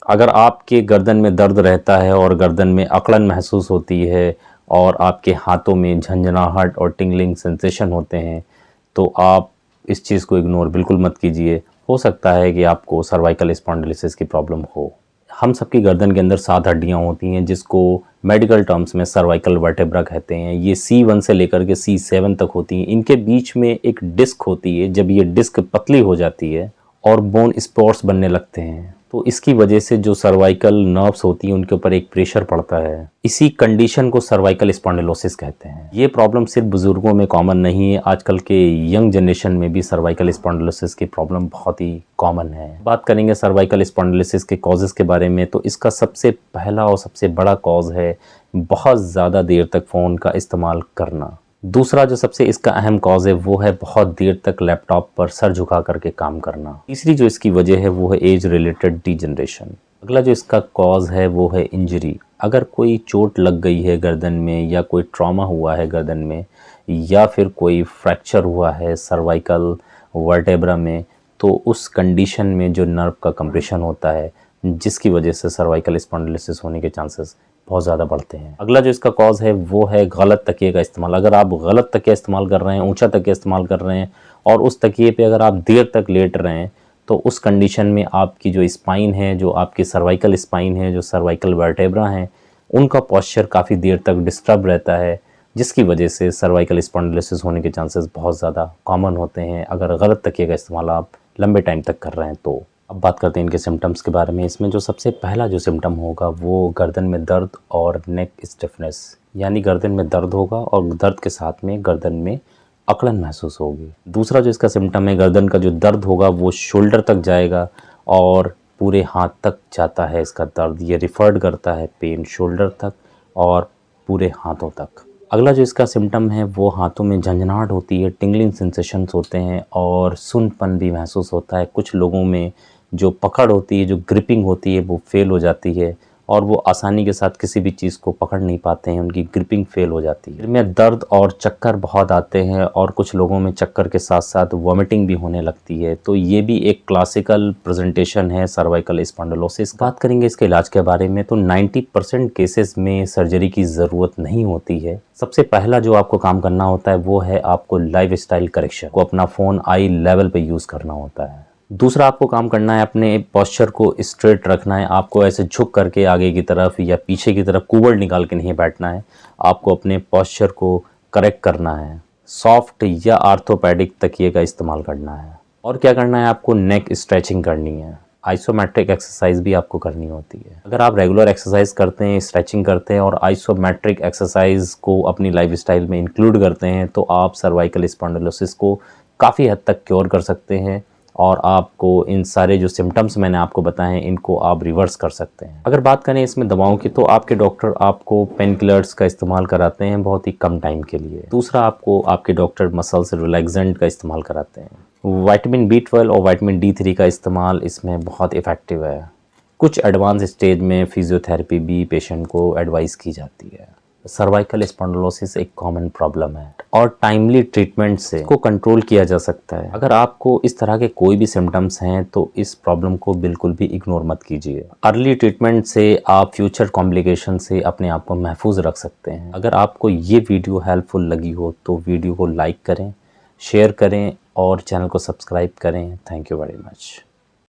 अगर आपके गर्दन में दर्द रहता है और गर्दन में अकड़न महसूस होती है और आपके हाथों में झंझनाहट और टिंगलिंग सेंसेशन होते हैं, तो आप इस चीज़ को इग्नोर बिल्कुल मत कीजिए। हो सकता है कि आपको सर्वाइकल स्पॉन्डिलोसिस की प्रॉब्लम हो। हम सबकी गर्दन के अंदर 7 हड्डियाँ होती हैं, जिसको मेडिकल टर्म्स में सर्वाइकल वर्टेब्रा कहते हैं। ये C1 से लेकर के C7 तक होती हैं। इनके बीच में एक डिस्क होती है। जब ये डिस्क पतली हो जाती है और बोन स्पॉट्स बनने लगते हैं, तो इसकी वजह से जो सर्वाइकल नर्व्स होती हैं उनके ऊपर एक प्रेशर पड़ता है। इसी कंडीशन को सर्वाइकल स्पॉन्डिलोसिस कहते हैं। ये प्रॉब्लम सिर्फ बुजुर्गों में कॉमन नहीं है, आजकल के यंग जनरेशन में भी सर्वाइकल स्पॉन्डिलोसिस की प्रॉब्लम बहुत ही कॉमन है। बात करेंगे सर्वाइकल स्पॉन्डिलोसिस के कॉजेज़ के बारे में, तो इसका सबसे पहला और सबसे बड़ा कॉज है बहुत ज़्यादा देर तक फ़ोन का इस्तेमाल करना। दूसरा जो सबसे इसका अहम कॉज है वो है बहुत देर तक लैपटॉप पर सर झुका करके काम करना। तीसरी जो इसकी वजह है वो है एज रिलेटेड डीजनरेशन। अगला जो इसका कॉज है वो है इंजरी। अगर कोई चोट लग गई है गर्दन में, या कोई ट्रॉमा हुआ है गर्दन में, या फिर कोई फ्रैक्चर हुआ है सर्वाइकल वर्टेब्रा में, तो उस कंडीशन में जो नर्व का कंप्रेशन होता है, जिसकी वजह से सर्वाइकल स्पॉन्डिलोसिस होने के चांसेस बहुत ज़्यादा बढ़ते हैं। अगला जो इसका कॉज है वो है गलत तकिए का इस्तेमाल। अगर आप गलत तकिया इस्तेमाल कर रहे हैं, ऊंचा तकिया इस्तेमाल कर रहे हैं, और उस तकिए पे अगर आप देर तक लेट रहे हैं, तो उस कंडीशन में आपकी जो स्पाइन है, जो आपकी सर्वाइकल स्पाइन है, जो सर्वाइकल वर्टेब्रा हैं, उनका पॉस्चर काफ़ी देर तक डिस्टर्ब रहता है, जिसकी वजह से सर्वाइकल स्पॉन्डिलोसिस होने के चांसेस बहुत ज़्यादा कॉमन होते हैं अगर गलत तकिए का इस्तेमाल आप लंबे टाइम तक कर रहे हैं तो। अब बात करते हैं इनके सिम्टम्स के बारे में। इसमें जो सबसे पहला जो सिम्टम होगा वो गर्दन में दर्द और नेक स्टिफनेस, यानी गर्दन में दर्द होगा और दर्द के साथ में गर्दन में अकड़न महसूस होगी। दूसरा जो इसका सिम्टम है, गर्दन का जो दर्द होगा वो शोल्डर तक जाएगा और पूरे हाथ तक जाता है इसका दर्द। ये रिफर्ड करता है पेन शोल्डर तक और पूरे हाथों तक। अगला जो इसका सिम्टम है वो हाथों में झंझनाहट होती है, टिंगलिंग सेंसेशंस होते हैं और सुन्नपन भी महसूस होता है। कुछ लोगों में जो पकड़ होती है, जो ग्रिपिंग होती है, वो फेल हो जाती है और वो आसानी के साथ किसी भी चीज़ को पकड़ नहीं पाते हैं, उनकी ग्रिपिंग फेल हो जाती है। इनमें दर्द और चक्कर बहुत आते हैं और कुछ लोगों में चक्कर के साथ साथ वॉमिटिंग भी होने लगती है। तो ये भी एक क्लासिकल प्रेजेंटेशन है सर्वाइकल स्पॉन्डिलोसिस। बात करेंगे इसके इलाज के बारे में, तो 90% केसेस में सर्जरी की ज़रूरत नहीं होती है। सबसे पहला जो आपको काम करना होता है वो है आपको लाइफ स्टाइल करेक्शन को अपना फ़ोन आई लेवल पे यूज़ करना होता है। दूसरा आपको काम करना है अपने पॉस्चर को स्ट्रेट रखना है। आपको ऐसे झुक करके आगे की तरफ या पीछे की तरफ कुबड़ निकाल के नहीं बैठना है। आपको अपने पॉस्चर को करेक्ट करना है। सॉफ्ट या आर्थोपेडिक तकिए का इस्तेमाल करना है। और क्या करना है, आपको नेक स्ट्रेचिंग करनी है। आइसोमेट्रिक एक्सरसाइज भी आपको करनी होती है। अगर आप रेगुलर एक्सरसाइज करते हैं, स्ट्रेचिंग करते हैं और आइसोमेट्रिक एक्सरसाइज को अपनी लाइफस्टाइल में इंक्लूड करते हैं, तो आप सर्वाइकल स्पॉन्डिलोसिस को काफ़ी हद तक क्योर कर सकते हैं और आपको इन सारे जो सिम्टम्स मैंने आपको बताए हैं इनको आप रिवर्स कर सकते हैं। अगर बात करें इसमें दवाओं की, तो आपके डॉक्टर आपको पेन किलर्स का इस्तेमाल कराते हैं बहुत ही कम टाइम के लिए। दूसरा, आपको आपके डॉक्टर मसल्स रिलैक्सेंट का इस्तेमाल कराते हैं। विटामिन B12 और विटामिन D3 का इस्तेमाल इसमें बहुत इफ़ेक्टिव है। कुछ एडवांस स्टेज में फिजियोथेरेपी भी पेशेंट को एडवाइस की जाती है। सर्वाइकल स्पॉन्डिलोसिस एक कॉमन प्रॉब्लम है और टाइमली ट्रीटमेंट से इसको कंट्रोल किया जा सकता है। अगर आपको इस तरह के कोई भी सिम्टम्स हैं तो इस प्रॉब्लम को बिल्कुल भी इग्नोर मत कीजिए। अर्ली ट्रीटमेंट से आप फ्यूचर कॉम्प्लिकेशन से अपने आप को महफूज रख सकते हैं। अगर आपको ये वीडियो हेल्पफुल लगी हो तो वीडियो को लाइक करें, शेयर करें और चैनल को सब्सक्राइब करें। Thank you very much.